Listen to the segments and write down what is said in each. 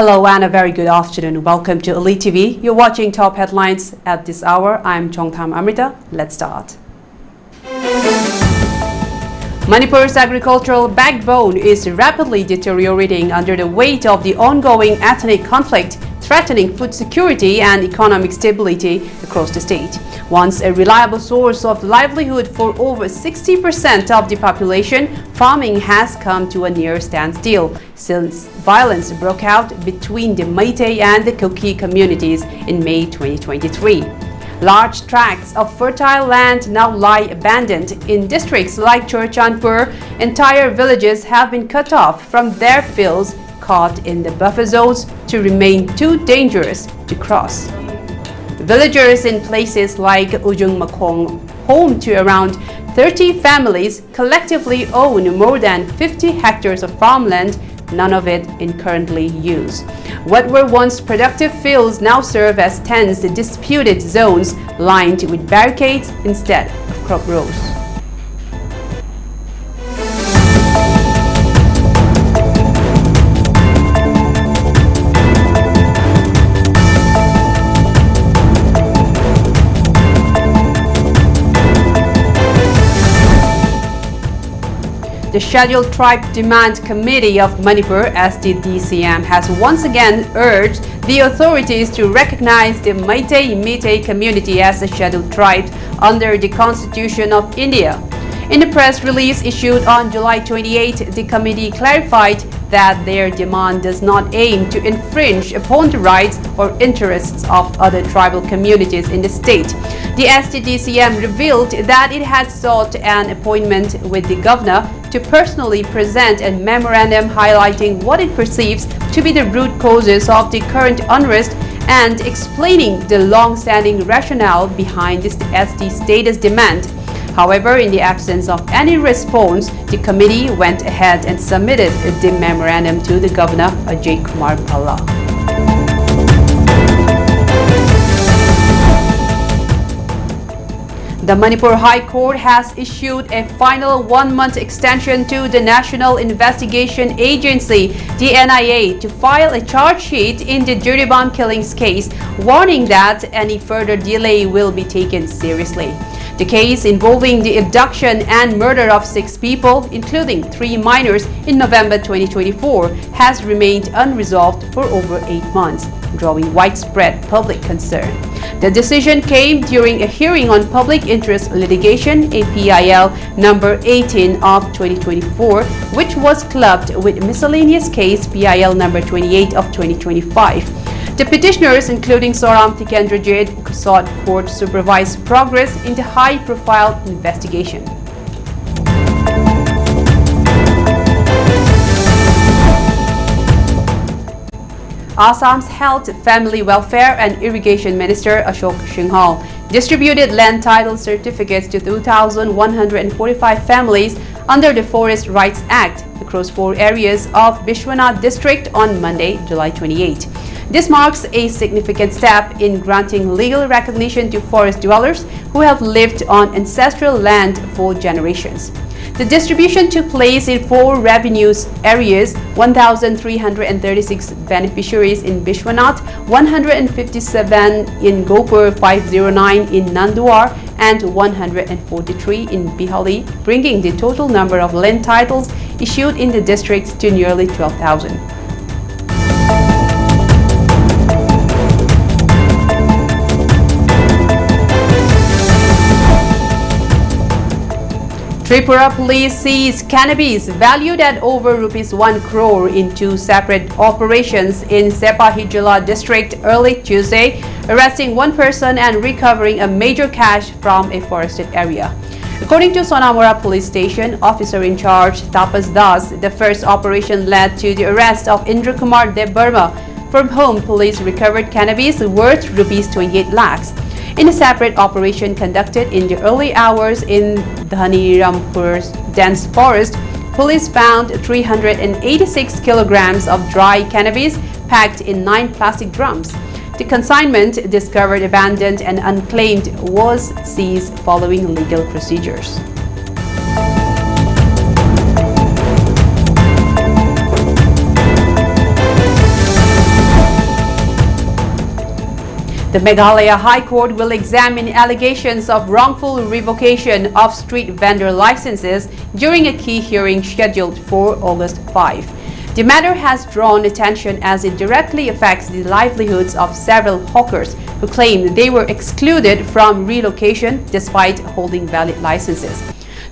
Hello and a very good afternoon. Welcome to ELITETV. You're watching top headlines at this hour. I'm Amrita. Let's start. Manipur's agricultural backbone is rapidly deteriorating under the weight of the ongoing ethnic conflict, threatening food security and economic stability across the state. Once a reliable source of livelihood for over 60% of the population, farming has come to a near standstill since violence broke out between the Meitei and the Kuki communities in May 2023. Large tracts of fertile land now lie abandoned. In districts like Churchandpur, entire villages have been cut off from their fields, caught in the buffer zones to remain too dangerous to cross. Villagers in places like Ujung Makong, home to around 30 families, collectively own more than 50 hectares of farmland, none of it in currently use. What were once productive fields now serve as tense, disputed zones lined with barricades instead of crop rows. The Scheduled Tribe Demand Committee of Manipur, SDDCM, has once again urged the authorities to recognize the Meitei community as a scheduled tribe under the Constitution of India. In a press release issued on July 28, the committee clarified that their demand does not aim to infringe upon the rights or interests of other tribal communities in the state. The SDDCM revealed that it had sought an appointment with the governor to personally present a memorandum highlighting what it perceives to be the root causes of the current unrest and explaining the long-standing rationale behind this SD status demand. However, in the absence of any response, the committee went ahead and submitted the memorandum to the governor, Ajay Kumar Bhalla. The Manipur High Court has issued a final one-month extension to the National Investigation Agency, the NIA, to file a charge sheet in the Duribam killings case, warning that any further delay will be taken seriously. The case involving the abduction and murder of 6 people, including 3 minors, in November 2024 has remained unresolved for over 8 months, drawing widespread public concern. The decision came during a hearing on public interest litigation, APIL number 18 of 2024, which was clubbed with miscellaneous case PIL number 28 of 2025. The petitioners, including Soram Tikendrajit, sought court-supervised progress in the high-profile investigation. Assam's Health, Family Welfare and Irrigation Minister Ashok Singhal distributed land title certificates to 2,145 families under the Forest Rights Act across 4 areas of Bishwanath district on Monday, July 28. This marks a significant step in granting legal recognition to forest dwellers who have lived on ancestral land for generations. The distribution took place in 4 revenue areas, 1,336 beneficiaries in Bishwanath, 157 in Gopur, 509 in Nanduar, and 143 in Bihali, bringing the total number of land titles issued in the district to nearly 12,000. Tripura police seized cannabis valued at over Rs 1 crore in 2 separate operations in Sepahijala district early Tuesday, arresting 1 person and recovering a major cache from a forested area. According to Sonamora police station, officer in charge Tapas Das, the first operation led to the arrest of Indra Kumar Debbarma, from whom police recovered cannabis worth Rs 28 lakhs. In a separate operation conducted in the early hours in Dhanirampur's dense forest, police found 386 kilograms of dry cannabis packed in 9 plastic drums. The consignment, discovered abandoned and unclaimed, was seized following legal procedures. The Meghalaya High Court will examine allegations of wrongful revocation of street vendor licenses during a key hearing scheduled for August 5. The matter has drawn attention as it directly affects the livelihoods of several hawkers who claim they were excluded from relocation despite holding valid licenses.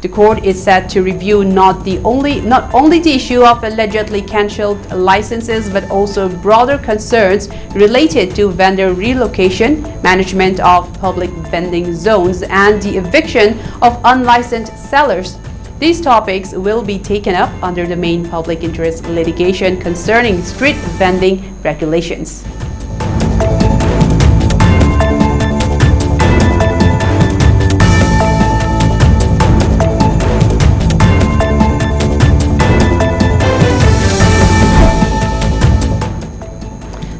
The court is set to review not only the issue of allegedly cancelled licenses but also broader concerns related to vendor relocation, management of public vending zones, and the eviction of unlicensed sellers. These topics will be taken up under the main public interest litigation concerning street vending regulations.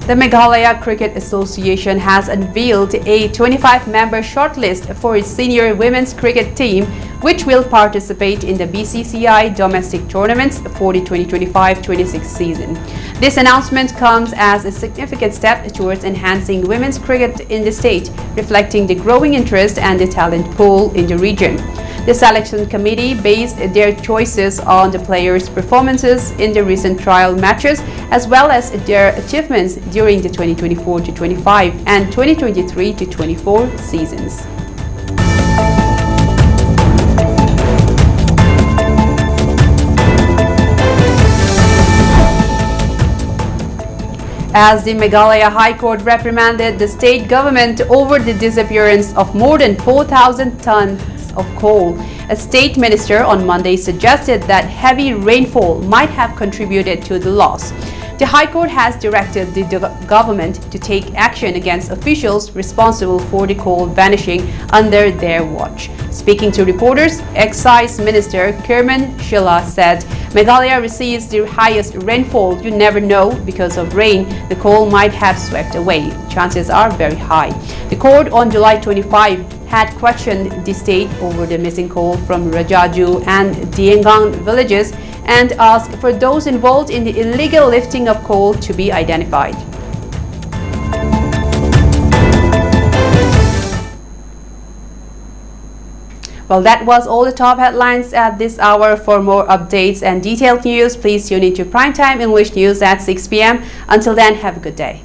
The Meghalaya Cricket Association has unveiled a 25-member shortlist for its senior women's cricket team, which will participate in the BCCI domestic tournaments for the 2025-26 season. This announcement comes as a significant step towards enhancing women's cricket in the state, reflecting the growing interest and the talent pool in the region. The selection committee based their choices on the players' performances in the recent trial matches, as well as their achievements during the 2024-25 and 2023-24 seasons. As the Meghalaya High Court reprimanded the state government over the disappearance of more than 4,000 tons of coal, a state minister on Monday suggested that heavy rainfall might have contributed to the loss. The High Court has directed the government to take action against officials responsible for the coal vanishing under their watch. Speaking to reporters, Excise Minister Kerman Shilla said, "Meghalaya receives the highest rainfall. You never know. Because of rain, the coal might have swept away. Chances are very high." The court on July 25 had questioned the state over the missing coal from Rajaju and Diengang villages and asked for those involved in the illegal lifting of coal to be identified. Well, that was all the top headlines at this hour. For more updates and detailed news, please tune into Primetime English News at 6 p.m. Until then, have a good day.